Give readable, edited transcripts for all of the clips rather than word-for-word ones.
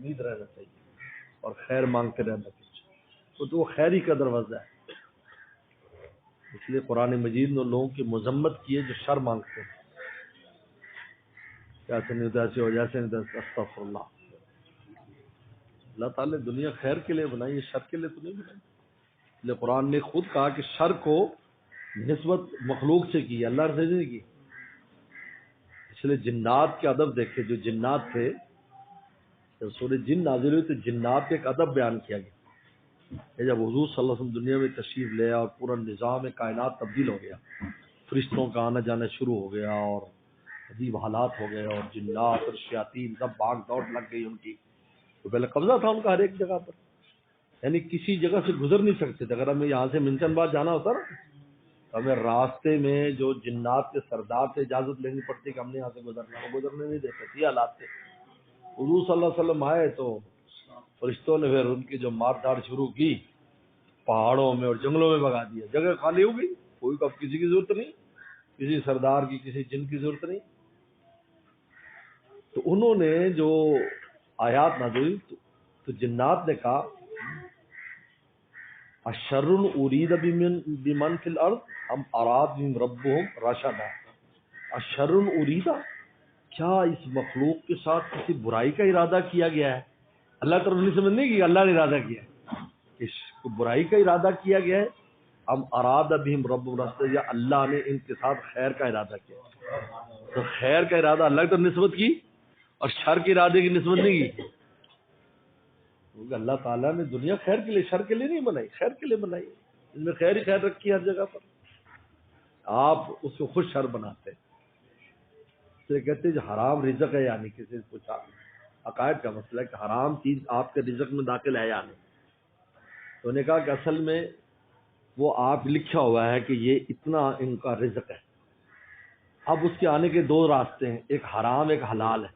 امید رہنا چاہیے اور خیر مانگتے رہنا چاہیے، تو وہ خیر ہی کا دروازہ ہے۔ اس لیے قرآن مجید نے لوگوں کی مذمت کی ہے جو شر مانگتے ہیں، جیسے نہیں جیسے ہو جیسے نہیں جیسے، استغفر اللہ۔ اللہ تعالیٰ نے دنیا خیر کے لیے بنائی ہے، شر کے لیے تو نہیں بنائی۔ اس لیے قرآن نے خود کہا کہ شر کو نسبت مخلوق سے کی، اللہ سے نہیں کی۔ اس لیے جنات کے ادب دیکھے، جو جنات تھے، جب سورہ جن نازل ہوئی تو جنات کے ایک ادب بیان کیا گیا۔ جب حضور صلی اللہ علیہ وسلم دنیا میں تشریف لے اور پورا نظام کائنات تبدیل ہو گیا، فرشتوں کا آنا جانا شروع ہو گیا اور عجیب حالات ہو گئے، اور جنات اور شیاطین سب بھاگ دوڑ لگ گئی ان کی، تو پہلے قبضہ تھا ان کا ہر ایک جگہ پر، یعنی کسی جگہ سے گزر نہیں سکتے تھے۔ اگر ہمیں یہاں سے منشن باد جانا ہوتا نا، تو ہمیں راستے میں جو جنات کے سردار سے اجازت لینی پڑتی کہ ہم نے یہاں سے گزرنا، وہ گزرنے نہیں دیتے تھے، یہ حالات تھے۔ حضور صلی اللہ علیہ وسلم آئے تو فرشتوں نے پھر ان کی جو مار داڑ شروع کی، پہاڑوں میں اور جنگلوں میں بھگا دیا، جگہ خالی ہو گئی، کوئی اب کسی کی ضرورت نہیں، کسی سردار کی، کسی جن کی ضرورت نہیں۔ تو انہوں نے جو آیات نازل ہوئی تو جنات نے کہا اشر ارید بمن فی الارض ام اراد بهم ربهم رشدا، اشر ارید، کیا اس مخلوق کے ساتھ کسی برائی کا ارادہ کیا گیا ہے؟ اللہ تعالیٰ نے سمجھ نہیں کہ اللہ نے ارادہ کیا ہے، اس کو برائی کا ارادہ کیا گیا ہے، ام اراد بهم ربهم رشدا، یا اللہ نے ان کے ساتھ خیر کا ارادہ کیا؟ تو خیر کا ارادہ اللہ کی طرف نسبت کی اور شر کے ارادے کی نسبت نہیں کی، کیونکہ اللہ تعالیٰ نے دنیا خیر کے لیے، شر کے لیے نہیں بنائی، خیر کے لیے بنائی، اس میں خیر ہی خیر رکھی ہر جگہ پر، آپ اس کو خود شر بناتے ہیں۔ اس لیے کہتے ہیں جو حرام رزق ہے، یعنی کسی سے پوچھا، عقائد کا مسئلہ ہے کہ حرام چیز آپ کے رزق میں داخل ہے یا نہیں، تو انہوں نے کہا کہ اصل میں وہ آپ لکھا ہوا ہے کہ یہ اتنا ان کا رزق ہے، اب اس کے آنے کے دو راستے ہیں، ایک حرام ایک حلال ہے۔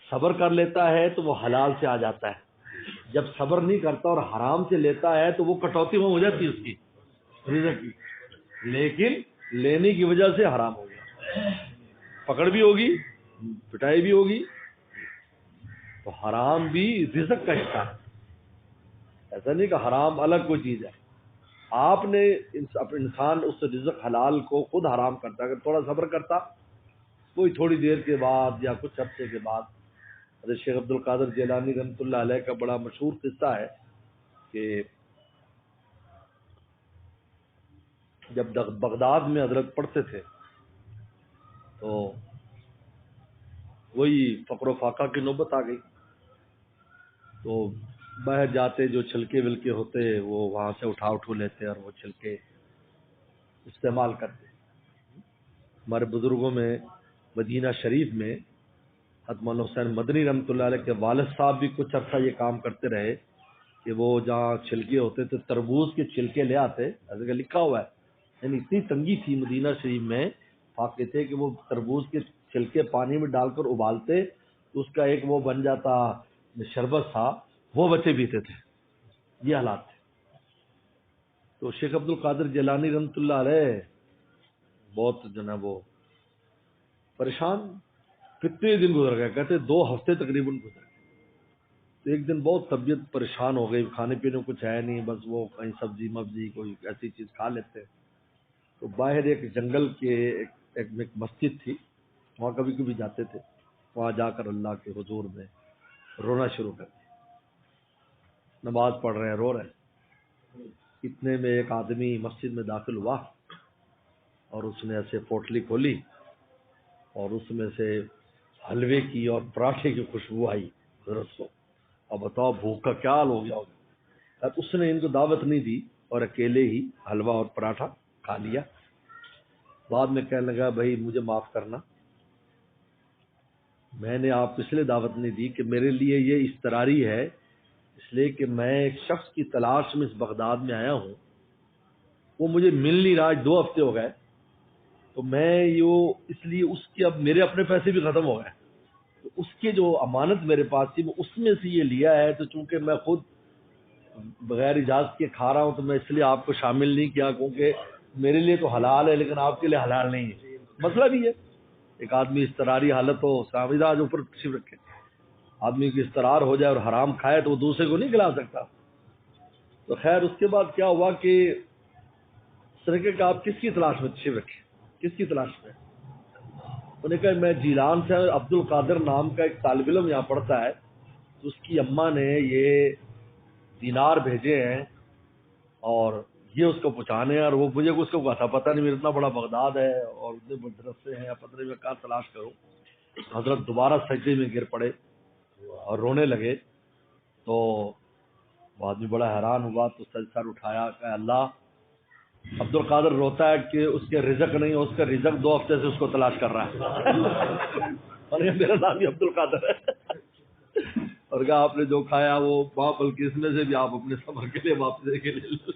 صبر کر لیتا ہے تو وہ حلال سے آ جاتا ہے، جب صبر نہیں کرتا اور حرام سے لیتا ہے تو وہ کٹوتی ہو جاتی ہے اس کی رزق کی، لیکن لینے کی وجہ سے حرام ہو گیا، پکڑ بھی ہوگی، پٹائی بھی ہوگی، تو حرام بھی رزق کا حصہ ہے، ایسا نہیں کہ حرام الگ کوئی چیز ہے۔ آپ نے انسان اس رزق حلال کو خود حرام کرتا، اگر تھوڑا صبر کرتا، کوئی تھوڑی دیر کے بعد یا کچھ عرصے کے بعد، حضرت شیخ عبد القادر جیلانی رحمۃ اللہ علیہ کا بڑا مشہور قصہ ہے کہ جب بغداد میں حضرت پڑھتے تھے تو وہی فقر و فاقہ کی نوبت آ گئی، تو باہر جاتے جو چھلکے ولکے ہوتے وہ وہاں سے اٹھا لیتے اور وہ چھلکے استعمال کرتے۔ ہمارے بزرگوں میں مدینہ شریف میں حضرت مولانا حسین مدنی رحمۃ اللہ علیہ کے والد صاحب بھی کچھ عرصہ یہ کام کرتے رہے کہ وہ جہاں چھلکے ہوتے تھے تربوز کے چھلکے لے آتے، ایسے کہ لکھا ہوا ہے، یعنی اتنی تنگی تھی مدینہ شریف میں، فاقے تھے کہ وہ تربوز کے چھلکے پانی میں ڈال کر ابالتے تو اس کا ایک وہ بن جاتا شربت تھا، وہ بچے پیتے تھے، یہ حالات تھے۔ تو شیخ عبد القادر جیلانی رحمۃ اللہ علیہ بہت جو ہے وہ پریشان، کتنے دن گزر گئے، کہتے 2 ہفتے تقریباً گزر گئے۔ تو ایک دن بہت طبیعت پریشان ہو گئی، کھانے پینے کو کچھ ہے نہیں، بس وہ کہیں سبزی مبزی کوئی ایسی چیز کھا لیتے، تو باہر ایک جنگل کے ایک مسجد تھی، وہاں کبھی کبھی جاتے تھے، وہاں جا کر اللہ کے حضور میں رونا شروع کر دیا، نماز پڑھ رہے ہیں رو رہے ہیں، اتنے میں ایک آدمی مسجد میں داخل ہوا اور اس نے ایسے پوٹلی کھولی اور اس میں سے حلوے کی اور پراٹھے کی خوشبو آئی حضرت کو، اب بتاؤ بھوک کا کیا حال ہو گیا ہوگا۔ اب اس نے ان کو دعوت نہیں دی اور اکیلے ہی حلوہ اور پراٹھا کھا لیا، بعد میں کہنے لگا بھائی مجھے معاف کرنا، میں نے آپ کو اس لیے دعوت نہیں دی کہ میرے لیے یہ اضطراری ہے، اس لیے کہ میں ایک شخص کی تلاش میں اس بغداد میں آیا ہوں، وہ مجھے مل نہیں رہا، 2 ہفتے ہو گئے، تو میں اس لیے اس کے اب میرے اپنے پیسے بھی ختم ہو گئے، تو اس کے جو امانت میرے پاس تھی وہ اس میں سے یہ لیا ہے، تو چونکہ میں خود بغیر اجازت کے کھا رہا ہوں تو میں اس لیے آپ کو شامل نہیں کیا، کیونکہ میرے لیے تو حلال ہے لیکن آپ کے لیے حلال نہیں ہے۔ مسئلہ بھی ہے، ایک آدمی اضطراری حالت ہو، سامدہ آج اوپر تشریف رکھے۔ آدمی کی استرار ہو جائے اور حرام کھائے تو وہ دوسرے کو نہیں کھلا سکتا. تو خیر اس کے بعد کیا ہوا کہ سرکے کہ آپ کس کی تلاش میں تشریف رکھے, کس کی تلاش میں؟ انہوں نے کہا میں جیلان سے عبد القادر نام کا ایک طالب علم یہاں پڑھتا ہے, تو اس کی اماں نے یہ دینار بھیجے ہیں اور یہ اس کو پہنچانے ہیں, اور وہ مجھے اس کو تھا پتہ نہیں, میرا اتنا بڑا بغداد ہے اور اتنے بڑے رستے ہیں, پتہ نہیں میں کہاں تلاش کروں. حضرت دوبارہ سجدے میں گر پڑے اور رونے لگے. تو وہ آدمی بڑا حیران ہوا, تو سر اٹھایا کہ اللہ, عبد القادر روتا ہے کہ اس کے رزق نہیں, اس کا رزق 2 ہفتے سے اس کو تلاش کر رہا ہے اور یہ میرا نام ہی عبد القادر ہے. اور کہا آپ نے جو کھایا وہ بلکہ اس میں سے بھی آپ اپنے سفر کے لیے واپس لے کے لے لو.